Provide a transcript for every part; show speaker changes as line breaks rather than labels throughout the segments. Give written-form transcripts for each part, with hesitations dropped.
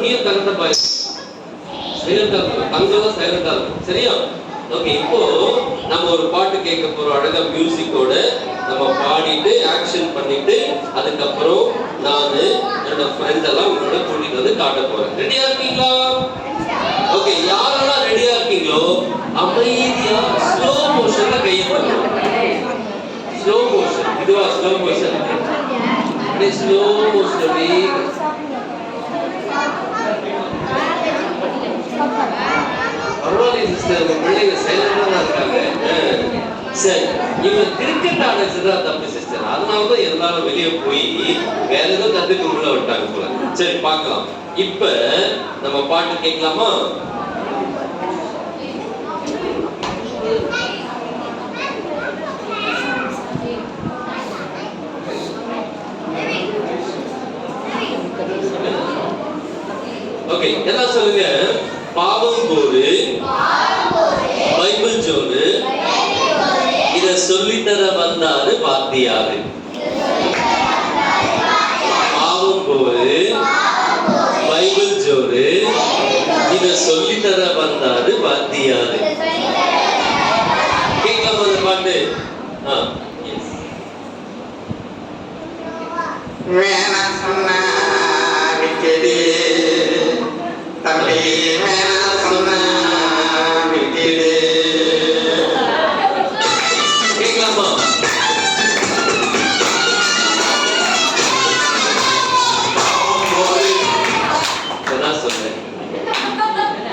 நீயும் கரெக்டா பாரு. சைலண்டா இருக்கும், தங்கெல்லாம் சைலண்டா இருக்கும். சரியா? ஓகே, இப்போ நம்ம ஒரு பாட்டு கேட்க போறோம். அழகா மியூசிக்கோட நம்ம பாடிட்டு ஆக்ஷன் பண்ணிட்டு அதுக்கப்புறம் நான் என்னோட ஃப்ரெண்ட் எல்லாம் உங்களோட கூட்டிட்டு வந்து காட்ட போறேன். ரெடியா இருக்கீங்களா? ஓகே, யாரெல்லாம் ரெடியா இருக்கீங்களோ அமைதியா ஸ்லோ மோஷன்ல கையை தட்டணும். ஸ்லோ மோஷன், இதுவா ஸ்லோ மோஷன்? Slow motion. பரவாயில்ல சிஸ்டர், உங்க பிள்ளைங்க சைலண்டா தான் இருக்காங்க. சரி, இவங்க கிரிக்கெட் ஆடுறதுல தப்பு சிஸ்டர். அதனாலதான் எல்லாரும் வெளியே போய் வேற ஏதோ கத்துக்கு உள்ள விட்டாங்க போல. சரி, பார்க்கலாம். இப்ப நம்ம பாட்டு கேட்கலாமா? ஓகே, எல்லாம் சொல்லுங்க. பாவம் போரு, பைபிள் ஜோரு, இத சொல்லித்தர வந்தாரு வாத்தியாரு. பாவம் போரு, பைபிள் ஜோரு, இத சொல்லித்தர வந்தாரு வாத்தியாரு. கேட்கலாம் அந்த பாட்டு?
வேணா சொன்னா விட்டது தம்பி, வேணா சொன்னா விட்டது.
கேட்கலாமா? நான் சொல்றேன்.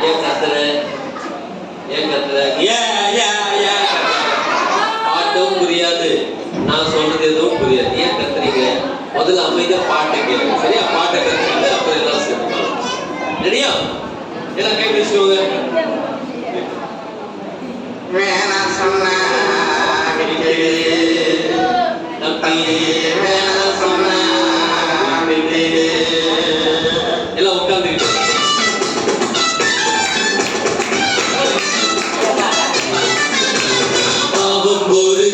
ஏன் கத்துற? ஏன் கத்துற? பாட்டும் புரியாது, நான் சொல்றது எதுவும் புரியாது. ஏன் கத்துறீங்க? முதல்ல அமைதியா பாட்டை கேளுங்க. சரியா? பாட்டை கத்துக்கிட்டு அப்புறம் எல்லாம் சேர்த்துக்கலாம். ரெடியா? எல்லாம் கேட்டு வச்சுக்கோங்க.
வேணா சொன்னா விட்டது தம்பி, வேணா சொன்னா விட்டது.
எல்லாம் உட்கார்ந்துக்கிட்டு பாவம் போரு,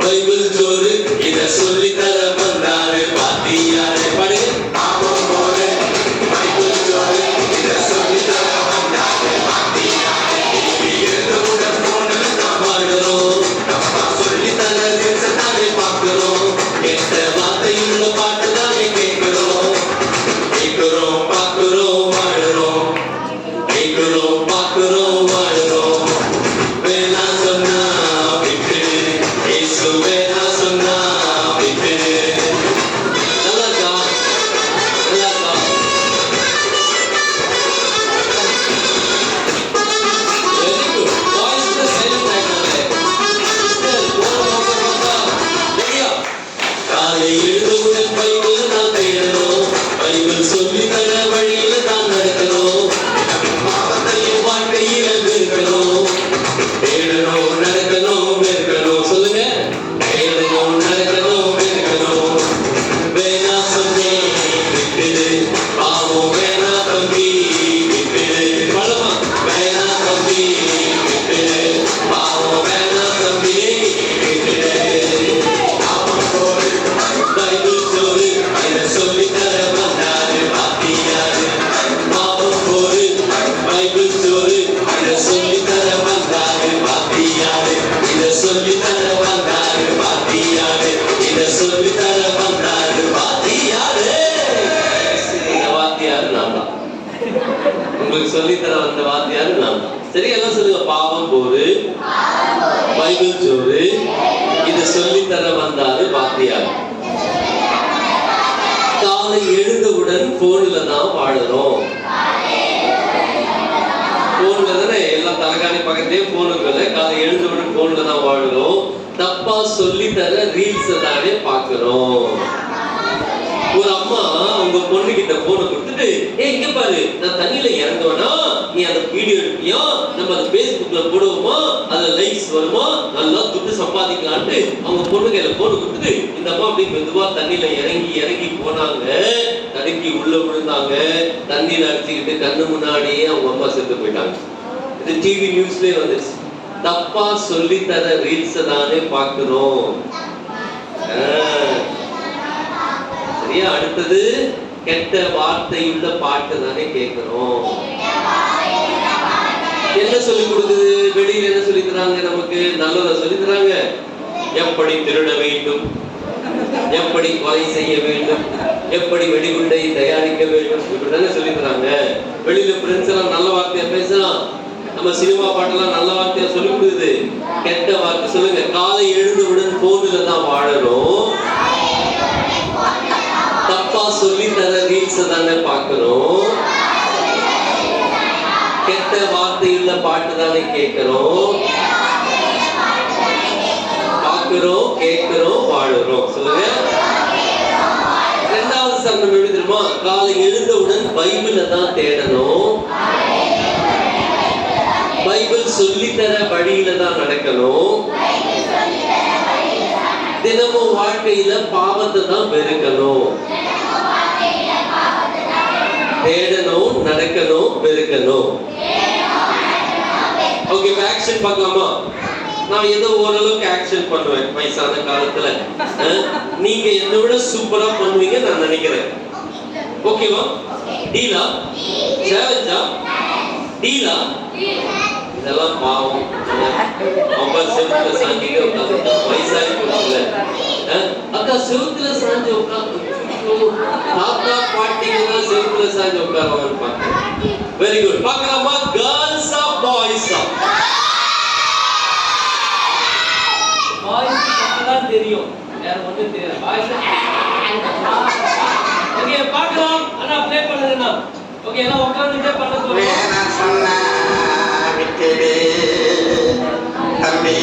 பைபிள் ஜோரு, இத சொல்லி தர வந்தாரு வாத்தியாரு. பாடு.
பாவம் போரு, பைபிள் ஜோரு, இத சொல்லி தர வந்தாரு வாத்தியாரு. இருந்தவுடன் போன
பாடுறோம்,
அப்பா சொல்லி தர தானே பார்க்கிறோம்.
எந்த வார்த்தையுள்ள பாட்டு தானே கேட்கிறோம்.
கேட்கிறோம், பார்க்கிறோம், வாழுறோம்.
கேட்கிறோம், பார்க்கிறோம், வாழுறோம். வேணா சொன்னா விட்டு, இயேசு வேணா சொன்னா விட்டு. நல்லா இருக்கா? நல்லா இருக்கா? Very good. வாய்ஸ் கூட சைலண்ட் ஆயிட்டாங்க. சிஸ்டர், ரெடியா? காலை எழுந்தவுடன் பைபிள் நான் தேடணும். பைபிள் சொல்லி தர வழியில தான் நடக்கணும். பாவத்தையும் வாழ்க்கையில இருக்கணும். தேடணும், நடக்கணும், இருக்கணும். சொல்லுங்க. தேடணும், நடக்கணும், இருக்கணும். வேணா சொன்னேன் விட்டுடு, பாவம் வேணா தம்பி விட்டுடு. பழமா? வேணா தம்பி விட்டுடு, பாவம் வேணா தம்பி விட்டுடு.
பாவம் போரு,
பைபிள் ஜோரு, இத சொல்லி தர வந்தாரு வாத்தியாரு. பாவம் போரு, பைபிள் ஜோரு, இத சொல்லி தர வந்தாரு வாத்தியாரு. இத சொல்லி தர வந்தாரு வாத்தியாரு. இத சொல்லி தர வந்தாரு வாத்தியாரு. இந்த வாத்தியாரு நான் தான். உங்களுக்கு சொல்லி தர வந்த வாத்தியாரு நான் தான். சரி, எல்லாம் சொல்லுங்க. பாவம் போரு, பைபிள் ஜோரு, இத சொல்லி தர வந்தாரு வாத்தியாரு. காலை எழுந்தவுடன் போன்ல தான் வாழுறோம். போன்ல தானே எல்லாம் தலைகாணி பக்கத்தே போனுங்கல்ல. காலை எழுந்தவுடன் போன்ல தான் வாழுறோம். தப்பா சொல்லி தர ரீல்ஸ் தானே பாக்குறோம். ஒரு அம்மா அவங்க பொண்ணு கிட்ட போனை கொடுத்துட்டு, இங்க பாரு, நான் தண்ணியில இறங்குவேனா, நீ அந்த வீடியோ எடுப்பியா, நம்ம அதை Facebookல போடுவோமா, அதுல லைக்ஸ் வருமா, நல்லா துட்டு சம்பாதிக்கலான்ட்டு அவங்க பொண்ணு கையில போனை கொடுத்துட்டு இந்த அம்மா அப்படி மெதுவா தண்ணியில இறங்கி இறங்கி போனாங்க. தடுக்கி உள்ள விழுந்தாங்க. தண்ணியில அடிச்சுக்கிட்டு கண்ணு முன்னாடியே அவங்க அம்மா செத்து போயிட்டாங்க. இது டிவி நியூஸ்லயே வந்துச்சு. தப்பா சொல்லி தர ரீல்ஸ் தானே பாக்குறோம். சரியா? அடுத்தது கெட்ட வார்த்தையுள்ள பாட்டு தானே கேட்கிறோம். என்ன சொல்லி கொடுக்குது? வெளியில என்ன சொல்லி தராங்க? நமக்கு நல்லதை சொல்லி தராங்க. எப்படி திருட வேண்டும், எப்படி கொலை செய்ய வேண்டும், எப்படி வெடிகுண்டை தயாரிக்க வேண்டும், இப்படிதானே சொல்லி தராங்க. வெளியில ஃப்ரெண்ட்ஸ் எல்லாம் நல்ல வார்த்தையா பேசலாம். நம்ம சினிமா பாட்டெல்லாம் நல்ல வார்த்தையா சொல்லி கொடுக்குது. கெட்ட வார்த்தை சொல்லுங்க. காலை எழுந்தவுடன் போன்ல தான் வாழறோம். தப்பா சொல்லி தர ரீல்ஸ் தானே பார்க்கிறோம். கெட்ட வார்த்தையுள்ள பாட்டு தானே கேட்கிறோம். பார்க்கிறோம், கேட்கிறோம், வாழுறோம். சொல்லுங்க. இரண்டாவது சம்பளம் எப்படி தெரியுமா? காலை எழுந்தவுடன் பைபிளை தான் தேடணும். பைபிள் சொல்லித்தர வழியில தான் நடக்கணும். தினமும் வாழ்க்கையில பாவத்தை தான் வெறுக்கணும். தேடணும், நடக்கணும், வெறுக்கணும். ஓகே, ஆக்ஷன் பார்க்கலாமா? நான் ஏதோ ஓரளவுக்கு ஆக்ஷன் பண்ணுவேன் வயசான காலத்துல. நீங்க என்னை விட சூப்பரா பண்ணுவீங்க நான் நினைக்கிறேன். ஓகேவா? டீலா? சேலஞ்சா? டீலா? இதெல்லாம் பாவம். ரொம்ப செவுத்துல சாஞ்சிட்டு உட்காந்து வயசாகி போச்சுல. அக்கா செவுத்துல சாஞ்சு உட்காந்து தாத்தா பாட்டிங்கன்னா செவுத்துல சாஞ்சு உட்காருவாங்கன்னு பார்த்தேன். Very good. பார்க்கலாமா? கேர்ள்ஸா பாய்ஸா? பாய்ஸ் தான் தெரியும், வேற ஒன்றும் தெரியாது. பாய்ஸ் ஓகே பார்க்கலாம். ஆனா ப்ளே பண்ணுதுன்னா ஓகே எல்லாம் உட்காந்துட்டே பண்ண சொல்லுங்க. தம்பி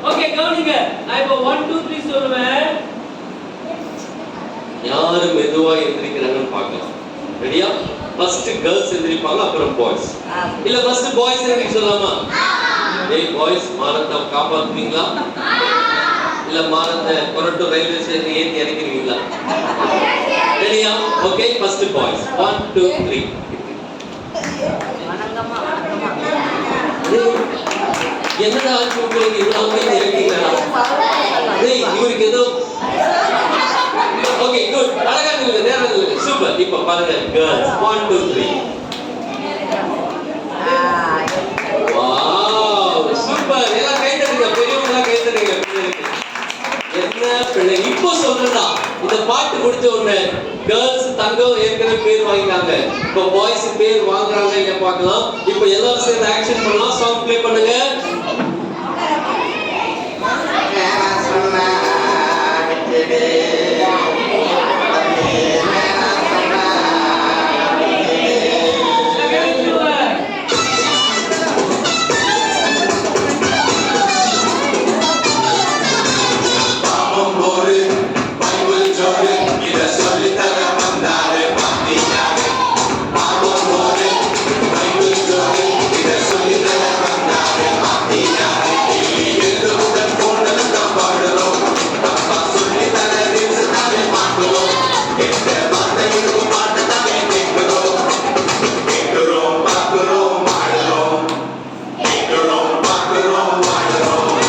ஓகே கவனிங்க. நான் இப்போ 1 2 3 சொல்லுவேன். யாரு மெதுவா எந்திரிக்கிறாங்கன்னு பார்க்கலாம். ரெடியா? ஃபர்ஸ்ட் கேர்ள்ஸ் எந்திரிப்பாங்க, அப்புறம் பாய்ஸ். இல்ல ஃபர்ஸ்ட் பாய்ஸ் எனக்கு சொல்லலாமா? ஏய் பாய்ஸ், மானத்தை காப்பாத்துவீங்களா? இல்ல மானத்தை கொரட்டூர் ரயில்வே ஸ்டேஷன் ஏத்தி இறக்கிறீங்களா? ரெடியா? Okay, first boys 1 2 3. என்னடா ஆச்சு உங்களுக்கு? இவ்வளவு இறக்கிறீங்களா? ஏய் இவருக்கு ஏதோ ஓகே குட், அழகா இருக்கு, நேரா இருக்கு, சூப்பர். இப்போ பாருங்க கேர்ள்ஸ் 1 2 3. வாவ் சூப்பர், எல்லாம் கை தட்டுங்க, பெரியவங்க கை தட்டுங்க. என்ன பிள்ளை இப்போ சொல்றா, இந்த பாட்டு முடிச்ச உடனே கேர்ள்ஸ் தங்கம் ஏற்கனவே பேர் வாங்கிட்டாங்க, இப்போ பாய்ஸ் பேர் வாங்குறாங்க இல்ல பார்க்கலாம். இப்போ எல்லாரும் சேர்ந்து ஆக்ஷன் பண்ணலாம். சாங் ப்ளே பண்ணுங்க.